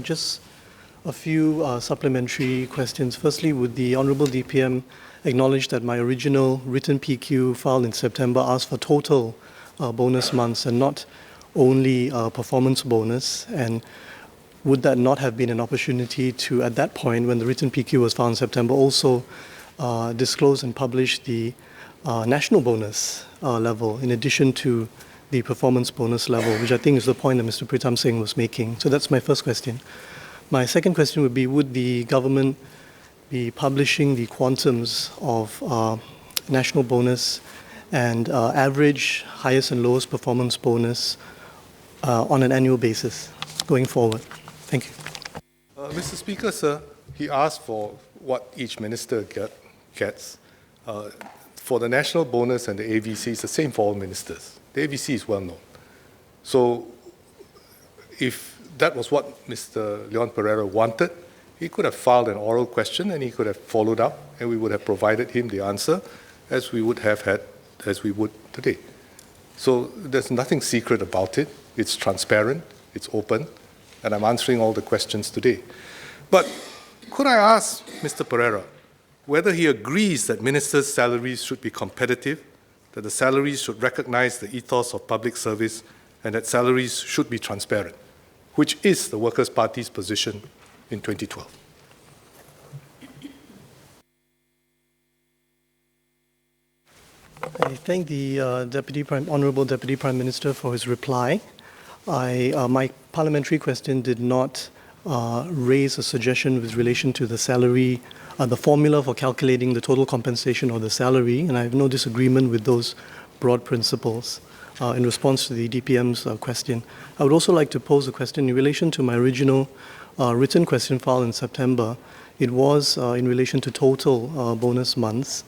Just a few supplementary questions. Firstly, would the Honourable DPM acknowledge that my original written PQ filed in September asked for total bonus months and not only performance bonus? And would that not have been an opportunity to, at that point, when the written PQ was filed in September, also disclose and publish the national bonus level in addition to the performance bonus level, which I think is the point that Mr. Pritam Singh was making? So that's my first question. My second question would be, would the government be publishing the quantums of national bonus and average highest and lowest performance bonus on an annual basis going forward? Thank you. Mr. Speaker, sir, he asked for what each minister gets. For the national bonus and the AVC, it's the same for all ministers. The AVC is well known. So if that was what Mr. Leon Perera wanted, he could have filed an oral question and he could have followed up, and we would have provided him the answer as we would today. So there's nothing secret about it. It's transparent, it's open, and I'm answering all the questions today. But could I ask Mr. Perera whether he agrees that ministers' salaries should be competitive, that the salaries should recognize the ethos of public service, and that salaries should be transparent, which is the Workers' Party's position in 2012. I thank the Honourable Deputy Prime Minister for his reply. My parliamentary question did not raise a suggestion with relation to the salary, the formula for calculating the total compensation or the salary, and I have no disagreement with those broad principles. In response to the DPM's question, I would also like to pose a question in relation to my original written question filed in September. It was in relation to total bonus months,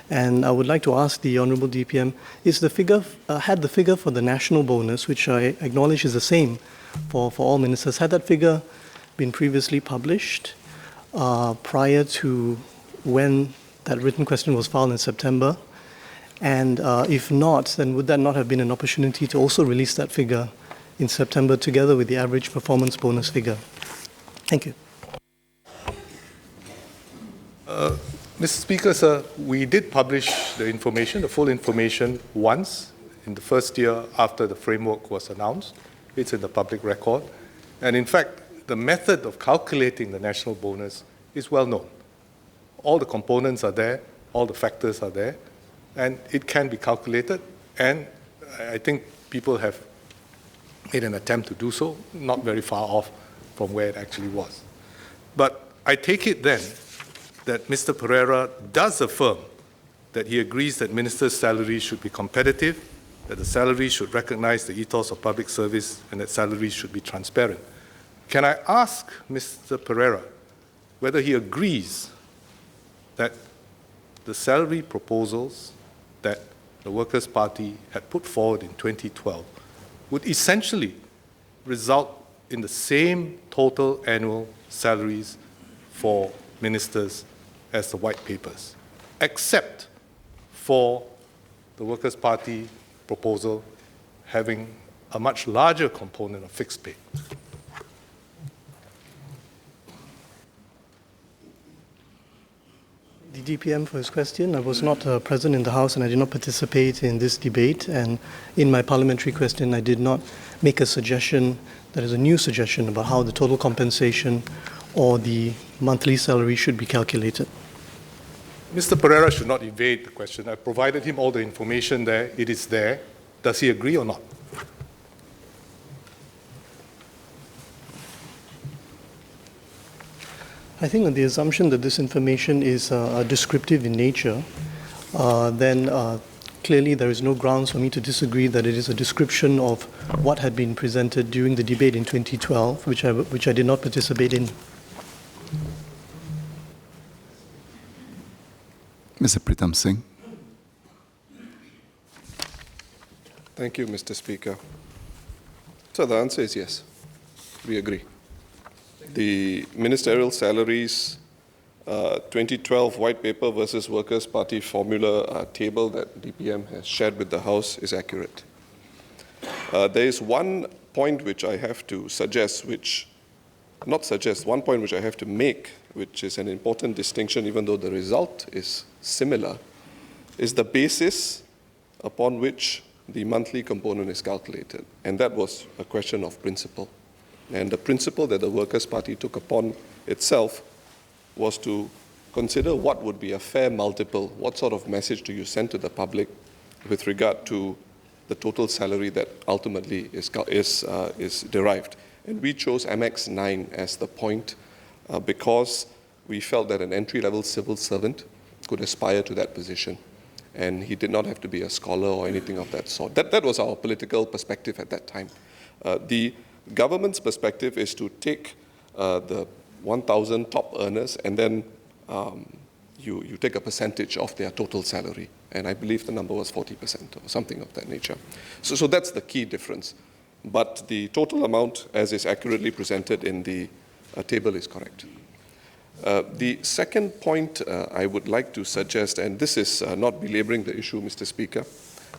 and I would like to ask the Honourable DPM, is the figure, had the figure for the national bonus, which I acknowledge is the same for all ministers, had that figure been previously published prior to when that written question was filed in September? And if not, then would that not have been an opportunity to also release that figure in September together with the average performance bonus figure? Thank you. Mr. Speaker, sir, we did publish the information, the full information, once in the first year after the framework was announced. It's in the public record. And in fact, the method of calculating the national bonus is well known. All the components are there, all the factors are there, and it can be calculated, and I think people have made an attempt to do so, not very far off from where it actually was. But I take it then that Mr. Perera does affirm that he agrees that ministers' salaries should be competitive, that the salaries should recognize the ethos of public service, and that salaries should be transparent. Can I ask Mr. Perera whether he agrees that the salary proposals that the Workers' Party had put forward in 2012 would essentially result in the same total annual salaries for ministers as the white papers, except for the Workers' Party proposal having a much larger component of fixed pay? The DPM for his question. I was not present in the House and I did not participate in this debate, and in my parliamentary question I did not make a suggestion, that is a new suggestion, about how the total compensation or the monthly salary should be calculated. Mr. Perera should not evade the question. I provided him all the information there. It is there. Does he agree or not? I think on the assumption that this information is descriptive in nature, then clearly there is no grounds for me to disagree that it is a description of what had been presented during the debate in 2012, which I did not participate in. Mr. Pritam Singh. Thank you, Mr. Speaker. So the answer is yes. We agree. The ministerial salaries 2012 white paper versus Workers' Party formula table that DPM has shared with the House is accurate. There is one point which I have to suggest, which not suggest, one point which I have to make, which is an important distinction, even though the result is similar, is the basis upon which the monthly component is calculated. And that was a question of principle. And the principle that the Workers' Party took upon itself was to consider what would be a fair multiple, what sort of message do you send to the public with regard to the total salary that ultimately is derived. And we chose MX 9 as the point because we felt that an entry-level civil servant could aspire to that position. And he did not have to be a scholar or anything of that sort. That was our political perspective at that time. The government's perspective is to take the 1,000 top earners and then you take a percentage of their total salary. And I believe the number was 40% or something of that nature. So that's the key difference. But the total amount, as is accurately presented in the table, is correct. The second point I would like to suggest, and this is not belaboring the issue, Mr. Speaker,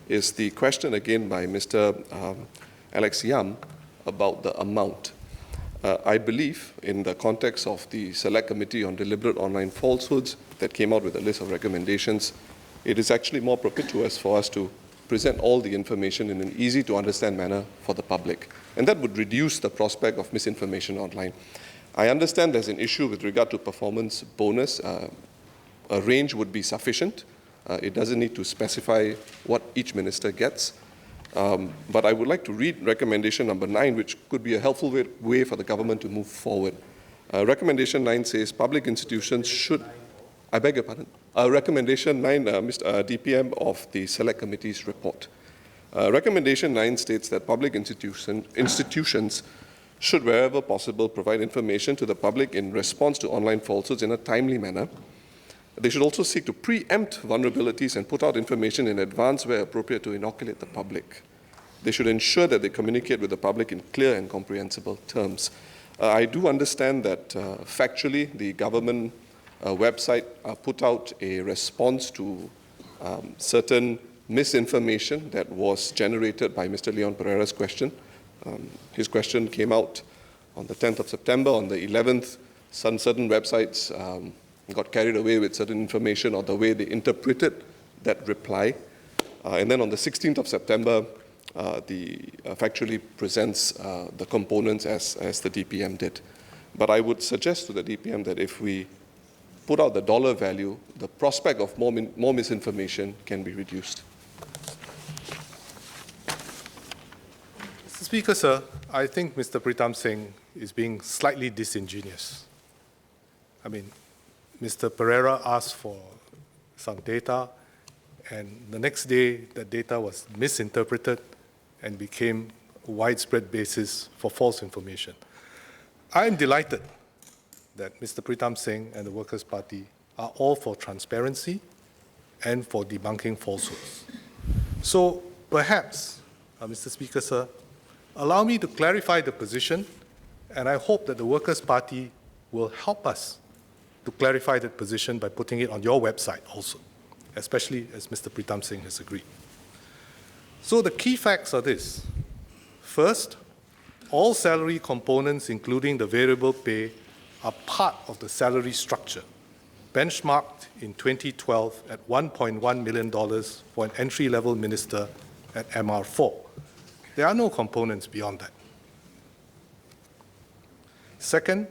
is the question again by Mr. Alex Yam about the amount. I believe, in the context of the Select Committee on Deliberate Online Falsehoods that came out with a list of recommendations, it is actually more propitious for us to present all the information in an easy-to-understand manner for the public. And that would reduce the prospect of misinformation online. I understand there's an issue with regard to performance bonus. A range would be sufficient. It doesn't need to specify what each minister gets. But I would like to read recommendation number 9, which could be a helpful way for the government to move forward. Recommendation 9 says public institutions should, I beg your pardon, recommendation 9, Mr. DPM of the Select Committee's report. Recommendation 9 states that public institutions should, wherever possible, provide information to the public in response to online falsehoods in a timely manner. They should also seek to preempt vulnerabilities and put out information in advance where appropriate to inoculate the public. They should ensure that they communicate with the public in clear and comprehensible terms. I do understand that factually the government website put out a response to certain misinformation that was generated by Mr. Leon Perera's question. His question came out on the 10th of September. On the 11th, certain websites got carried away with certain information or the way they interpreted that reply. And then on the 16th of September, the factually presents the components as the DPM did. But I would suggest to the DPM that if we put out the dollar value, the prospect of more misinformation can be reduced. Mr. Speaker, sir, I think Mr. Pritam Singh is being slightly disingenuous. I mean, Mr. Perera asked for some data, and the next day, that data was misinterpreted and became a widespread basis for false information. I am delighted that Mr. Pritam Singh and the Workers' Party are all for transparency and for debunking falsehoods. So perhaps, Mr. Speaker, sir, allow me to clarify the position, and I hope that the Workers' Party will help us to clarify that position by putting it on your website also, especially as Mr. Pritam Singh has agreed. So the key facts are this. First, all salary components, including the variable pay, are part of the salary structure, benchmarked in 2012 at $1.1 million for an entry-level minister at MR4. There are no components beyond that. Second,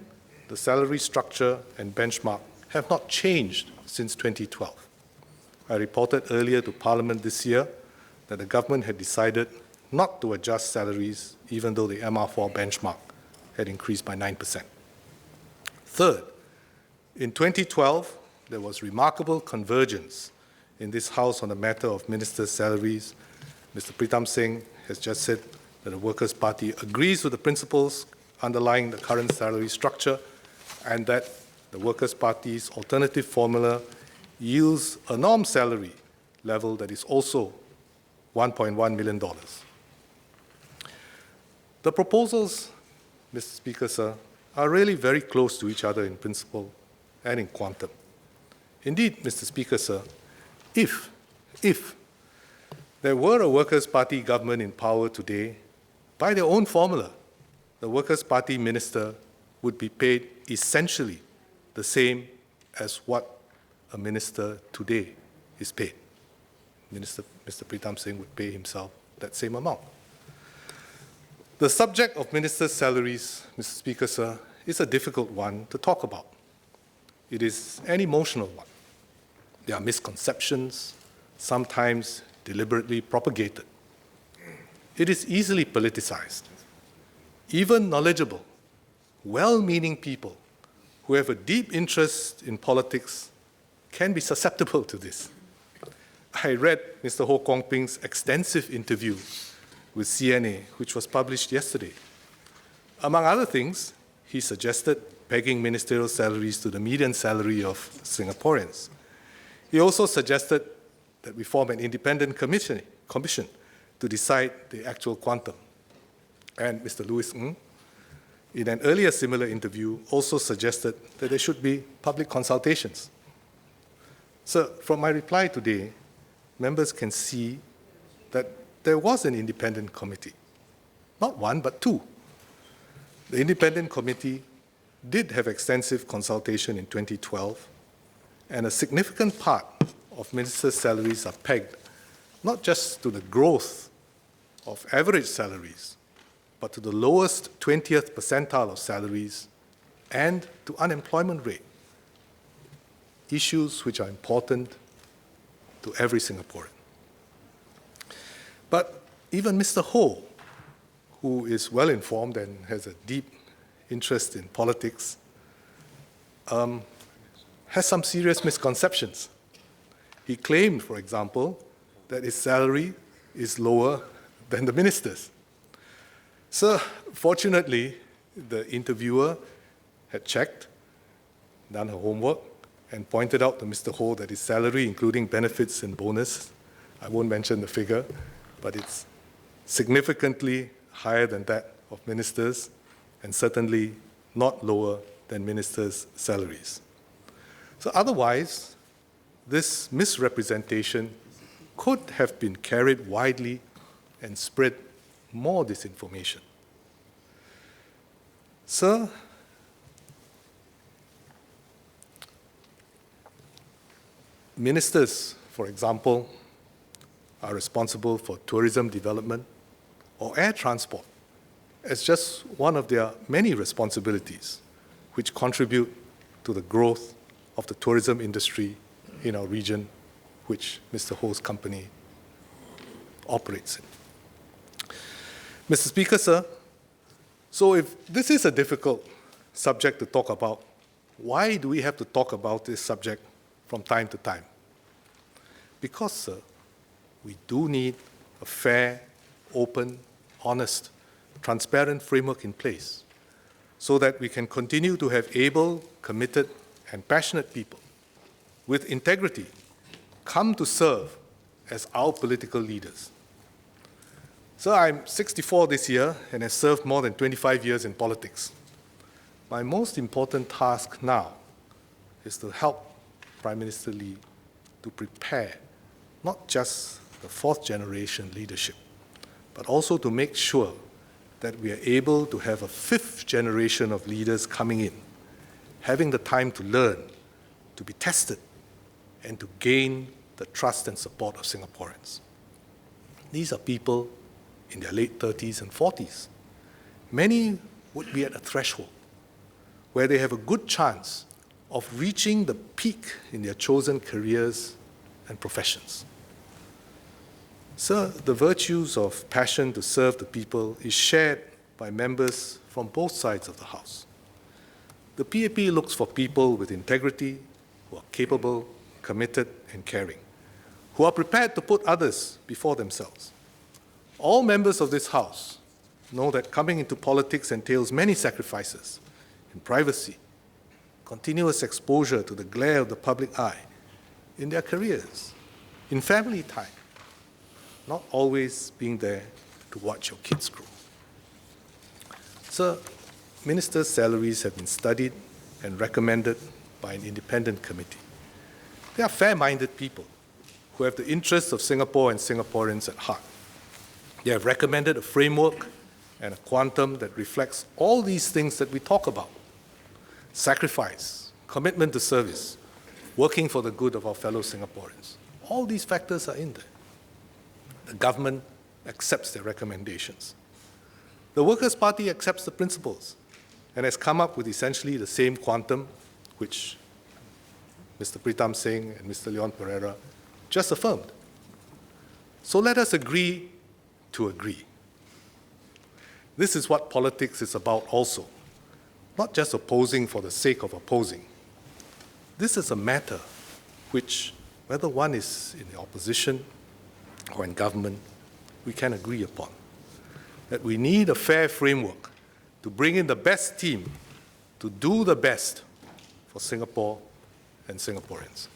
the salary structure and benchmark have not changed since 2012. I reported earlier to Parliament this year that the government had decided not to adjust salaries even though the MR4 benchmark had increased by 9%. Third, in 2012, there was remarkable convergence in this House on the matter of ministers' salaries. Mr. Pritam Singh has just said that the Workers' Party agrees with the principles underlying the current salary structure and that the Workers' Party's alternative formula yields a norm salary level that is also $1.1 million. The proposals, Mr. Speaker, sir, are really very close to each other in principle and in quantum. Indeed, Mr. Speaker, sir, if there were a Workers' Party government in power today, by their own formula, the Workers' Party minister would be paid essentially the same as what a minister today is paid. Mr. Pritam Singh would pay himself that same amount. The subject of ministers' salaries, Mr. Speaker, sir, is a difficult one to talk about. It is an emotional one. There are misconceptions, sometimes deliberately propagated. It is easily politicized. Even knowledgeable, well-meaning people who have a deep interest in politics can be susceptible to this. I read Mr. Ho Kwong Ping's extensive interview with CNA, which was published yesterday. Among other things, he suggested pegging ministerial salaries to the median salary of Singaporeans. He also suggested that we form an independent commission to decide the actual quantum. And Mr. Louis Ng, in an earlier similar interview, also suggested that there should be public consultations. So from my reply today, members can see that there was an independent committee. Not one, but two. The independent committee did have extensive consultation in 2012, and a significant part of ministers' salaries are pegged not just to the growth of average salaries, but to the lowest 20th percentile of salaries and to unemployment rate, issues which are important to every Singaporean. But even Mr. Ho, who is well informed and has a deep interest in politics, has some serious misconceptions. He claimed, for example, that his salary is lower than the ministers. So, fortunately, the interviewer had checked, done her homework, and pointed out to Mr. Ho that his salary, including benefits and bonus, I won't mention the figure, but it's significantly higher than that of ministers, and certainly not lower than ministers' salaries. So otherwise, this misrepresentation could have been carried widely and spread more disinformation. Sir, ministers, for example, are responsible for tourism development or air transport as just one of their many responsibilities which contribute to the growth of the tourism industry in our region, which Mr. Ho's company operates in. Mr. Speaker, sir, so if this is a difficult subject to talk about, why do we have to talk about this subject from time to time? Because, sir, we do need a fair, open, honest, transparent framework in place so that we can continue to have able, committed, and passionate people with integrity come to serve as our political leaders. So I'm 64 this year and have served more than 25 years in politics. My most important task now is to help Prime Minister Lee to prepare not just the fourth generation leadership, but also to make sure that we are able to have a fifth generation of leaders coming in, having the time to learn, to be tested, and to gain the trust and support of Singaporeans. These are people in their late 30s and 40s. Many would be at a threshold where they have a good chance of reaching the peak in their chosen careers and professions. Sir, the virtues of passion to serve the people is shared by members from both sides of the House. The PAP looks for people with integrity, who are capable, committed, and caring, who are prepared to put others before themselves. All members of this House know that coming into politics entails many sacrifices in privacy, continuous exposure to the glare of the public eye, in their careers, in family time, not always being there to watch your kids grow. Sir, ministers' salaries have been studied and recommended by an independent committee. They are fair-minded people who have the interests of Singapore and Singaporeans at heart. They have recommended a framework and a quantum that reflects all these things that we talk about sacrifice, commitment to service, working for the good of our fellow Singaporeans. All these factors are in there. The government accepts their recommendations. The Workers' Party accepts the principles and has come up with essentially the same quantum which Mr. Pritam Singh and Mr. Leon Perera just affirmed. So let us agree to agree. This is what politics is about also, not just opposing for the sake of opposing. This is a matter which, whether one is in the opposition or in government, we can agree upon. That we need a fair framework to bring in the best team to do the best for Singapore and Singaporeans.